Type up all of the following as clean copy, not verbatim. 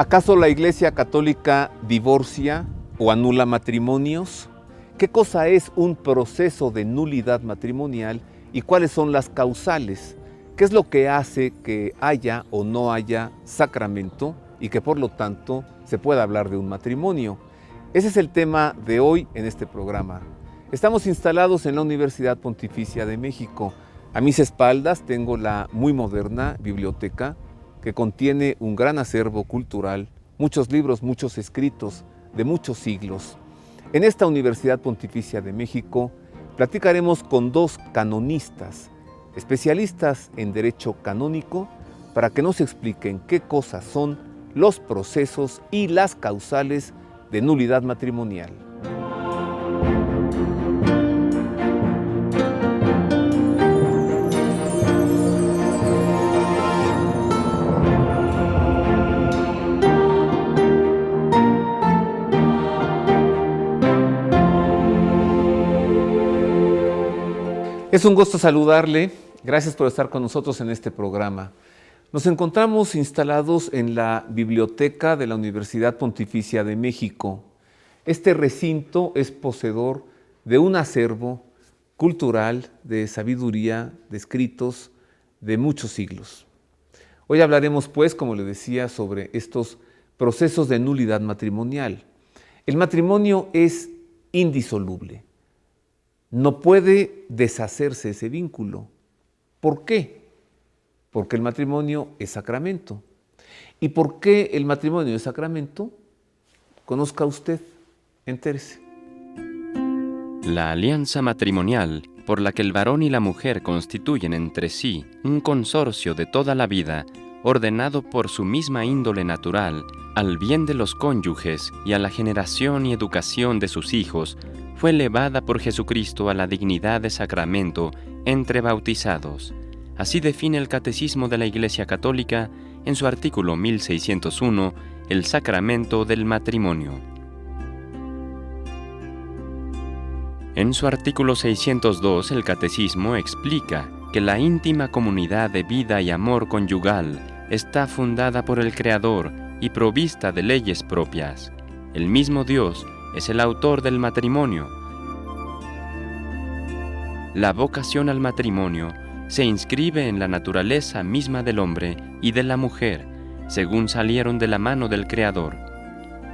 ¿Acaso la Iglesia Católica divorcia o anula matrimonios? ¿Qué cosa es un proceso de nulidad matrimonial y cuáles son las causales? ¿Qué es lo que hace que haya o no haya sacramento y que por lo tanto se pueda hablar de un matrimonio? Ese es el tema de hoy en este programa. Estamos instalados en la Universidad Pontificia de México. A mis espaldas tengo la muy moderna biblioteca que contiene un gran acervo cultural, muchos libros, muchos escritos de muchos siglos. En esta Universidad Pontificia de México platicaremos con dos canonistas, especialistas en derecho canónico, para que nos expliquen qué cosas son los procesos y las causales de nulidad matrimonial. Es un gusto saludarle. Gracias por estar con nosotros en este programa. Nos encontramos instalados en la biblioteca de la Universidad Pontificia de México. Este recinto es poseedor de un acervo cultural de sabiduría, de escritos de muchos siglos. Hoy hablaremos, pues, como le decía, sobre estos procesos de nulidad matrimonial. El matrimonio es indisoluble. No puede deshacerse ese vínculo. ¿Por qué? Porque el matrimonio es sacramento. ¿Y por qué el matrimonio es sacramento? Conozca usted, entérese. La alianza matrimonial, por la que el varón y la mujer constituyen entre sí un consorcio de toda la vida, ordenado por su misma índole natural, al bien de los cónyuges y a la generación y educación de sus hijos, fue elevada por Jesucristo a la dignidad de sacramento entre bautizados. Así define el Catecismo de la Iglesia Católica en su artículo 1601, el sacramento del matrimonio. En su artículo 602, el Catecismo explica que la íntima comunidad de vida y amor conyugal está fundada por el Creador y provista de leyes propias. El mismo Dios es el autor del matrimonio. La vocación al matrimonio se inscribe en la naturaleza misma del hombre y de la mujer, según salieron de la mano del Creador.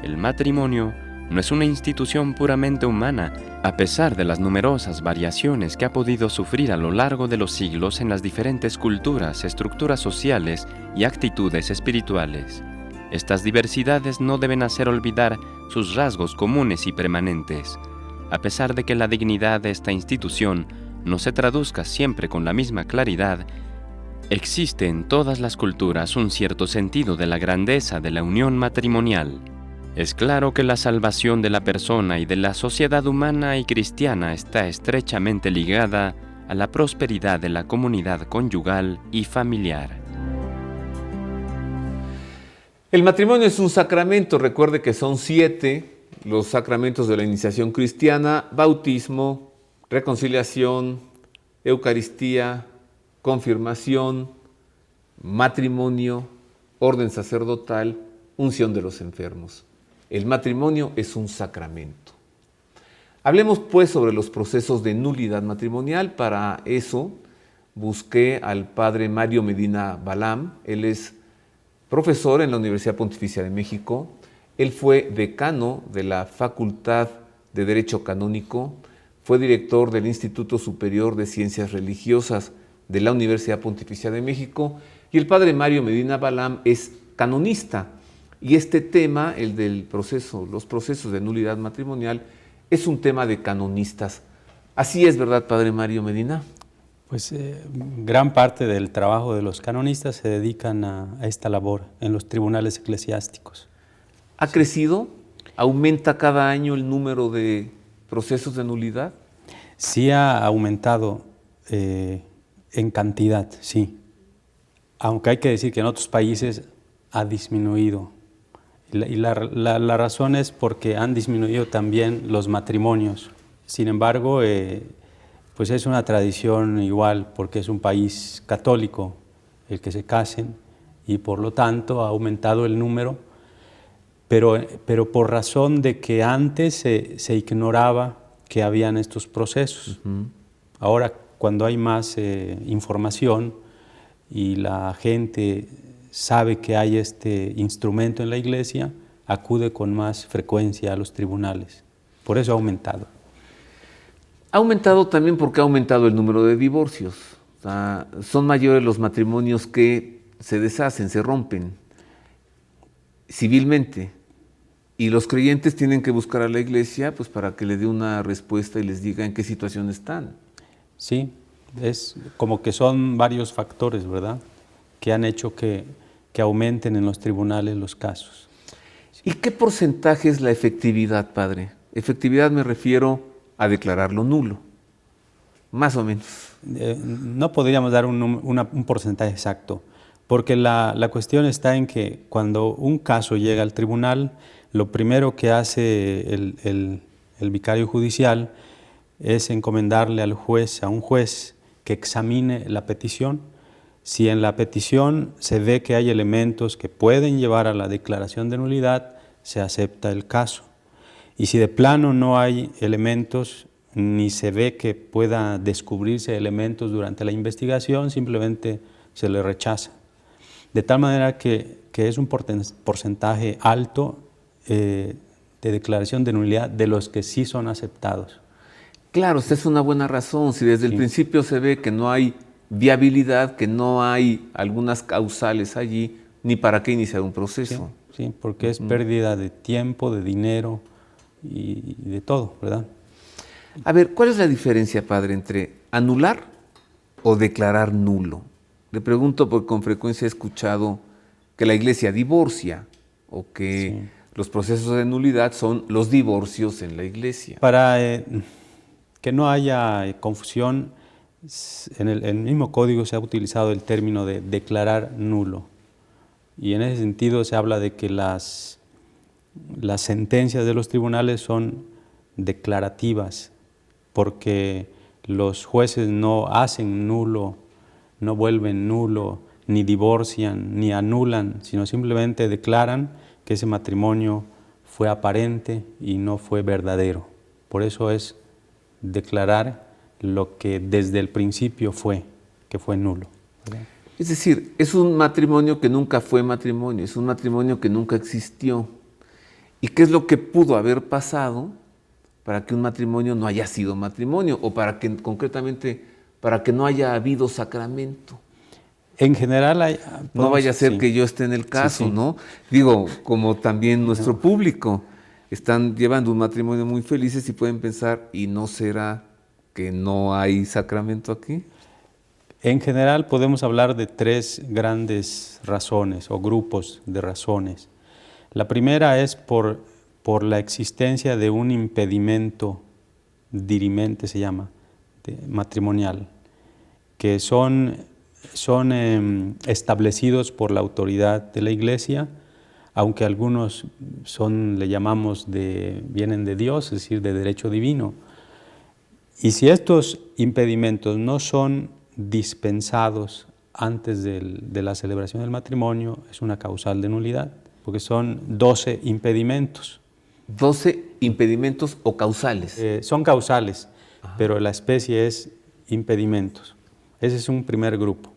El matrimonio no es una institución puramente humana, a pesar de las numerosas variaciones que ha podido sufrir a lo largo de los siglos en las diferentes culturas, estructuras sociales y actitudes espirituales. Estas diversidades no deben hacer olvidar sus rasgos comunes y permanentes. A pesar de que la dignidad de esta institución no se traduzca siempre con la misma claridad, existe en todas las culturas un cierto sentido de la grandeza de la unión matrimonial. Es claro que la salvación de la persona y de la sociedad humana y cristiana está estrechamente ligada a la prosperidad de la comunidad conyugal y familiar. El matrimonio es un sacramento. Recuerde que son 7 los sacramentos de la iniciación cristiana: bautismo, reconciliación, Eucaristía, confirmación, matrimonio, orden sacerdotal, unción de los enfermos. El matrimonio es un sacramento. Hablemos pues sobre los procesos de nulidad matrimonial. Para eso busqué al padre Mario Medina Balam. Él es profesor en la Universidad Pontificia de México. Él fue decano de la Facultad de Derecho Canónico, fue director del Instituto Superior de Ciencias Religiosas de la Universidad Pontificia de México, y el padre Mario Medina Balam es canonista. Y este tema, el del proceso, los procesos de nulidad matrimonial, es un tema de canonistas. Así es, ¿verdad, padre Mario Medina? Pues gran parte del trabajo de los canonistas se dedican a esta labor en los tribunales eclesiásticos. ¿Ha crecido? ¿Aumenta cada año el número de procesos de nulidad? Sí ha aumentado en cantidad, sí. Aunque hay que decir que en otros países ha disminuido. Y la razón es porque han disminuido también los matrimonios. Sin embargo, pues es una tradición igual, porque es un país católico el que se casen, y por lo tanto ha aumentado el número pero por razón de que antes se ignoraba que habían estos procesos. Ahora, cuando hay más información y la gente sabe que hay este instrumento en la iglesia, acude con más frecuencia a los tribunales. Por eso ha aumentado. Ha aumentado también porque ha aumentado el número de divorcios. O sea, son mayores los matrimonios que se deshacen, se rompen civilmente. Y los creyentes tienen que buscar a la iglesia pues, para que le dé una respuesta y les diga en qué situación están. Sí, es como que son varios factores, ¿verdad?, que han hecho que aumenten en los tribunales los casos. ¿Y qué porcentaje es la efectividad, padre? Efectividad me refiero a declararlo nulo, más o menos. No podríamos dar un porcentaje exacto, porque la cuestión está en que cuando un caso llega al tribunal, lo primero que hace el vicario judicial es encomendarle al juez, a un juez, que examine la petición. Si en la petición se ve que hay elementos que pueden llevar a la declaración de nulidad, se acepta el caso. Y si de plano no hay elementos, ni se ve que pueda descubrirse elementos durante la investigación, simplemente se le rechaza. De tal manera que es un porcentaje alto de declaración de nulidad de los que sí son aceptados. Claro, esta es una buena razón. Si desde el principio se ve que no hay viabilidad, que no hay algunas causales allí, ni para qué iniciar un proceso. Sí, porque es pérdida de tiempo, de dinero y de todo, ¿verdad? A ver, ¿cuál es la diferencia, padre, entre anular o declarar nulo? Le pregunto porque con frecuencia he escuchado que la iglesia divorcia o que los procesos de nulidad son los divorcios en la iglesia. Para que no haya confusión, en el mismo código se ha utilizado el término de declarar nulo. Y en ese sentido se habla de que las sentencias de los tribunales son declarativas, porque los jueces no hacen nulo, no vuelven nulo, ni divorcian, ni anulan, sino simplemente declaran que ese matrimonio fue aparente y no fue verdadero. Por eso es declarar lo que desde el principio fue, que fue nulo, ¿verdad? Es decir, es un matrimonio que nunca fue matrimonio, es un matrimonio que nunca existió. ¿Y qué es lo que pudo haber pasado para que un matrimonio no haya sido matrimonio o para que, concretamente, para que no haya habido sacramento? En general no vaya a ser que yo esté en el caso, ¿no? Digo, como también nuestro público están llevando un matrimonio muy felices y pueden pensar, ¿y no será que no hay sacramento aquí? En general podemos hablar de tres grandes razones o grupos de razones. La primera es por la existencia de un impedimento dirimente, se llama, matrimonial, que son establecidos por la autoridad de la iglesia, aunque algunos le llamamos vienen de Dios, es decir, de derecho divino. Y si estos impedimentos no son dispensados antes de la celebración del matrimonio, es una causal de nulidad, porque son 12 impedimentos. 12 impedimentos o causales. Son causales, pero la especie es impedimentos. Ese es un primer grupo.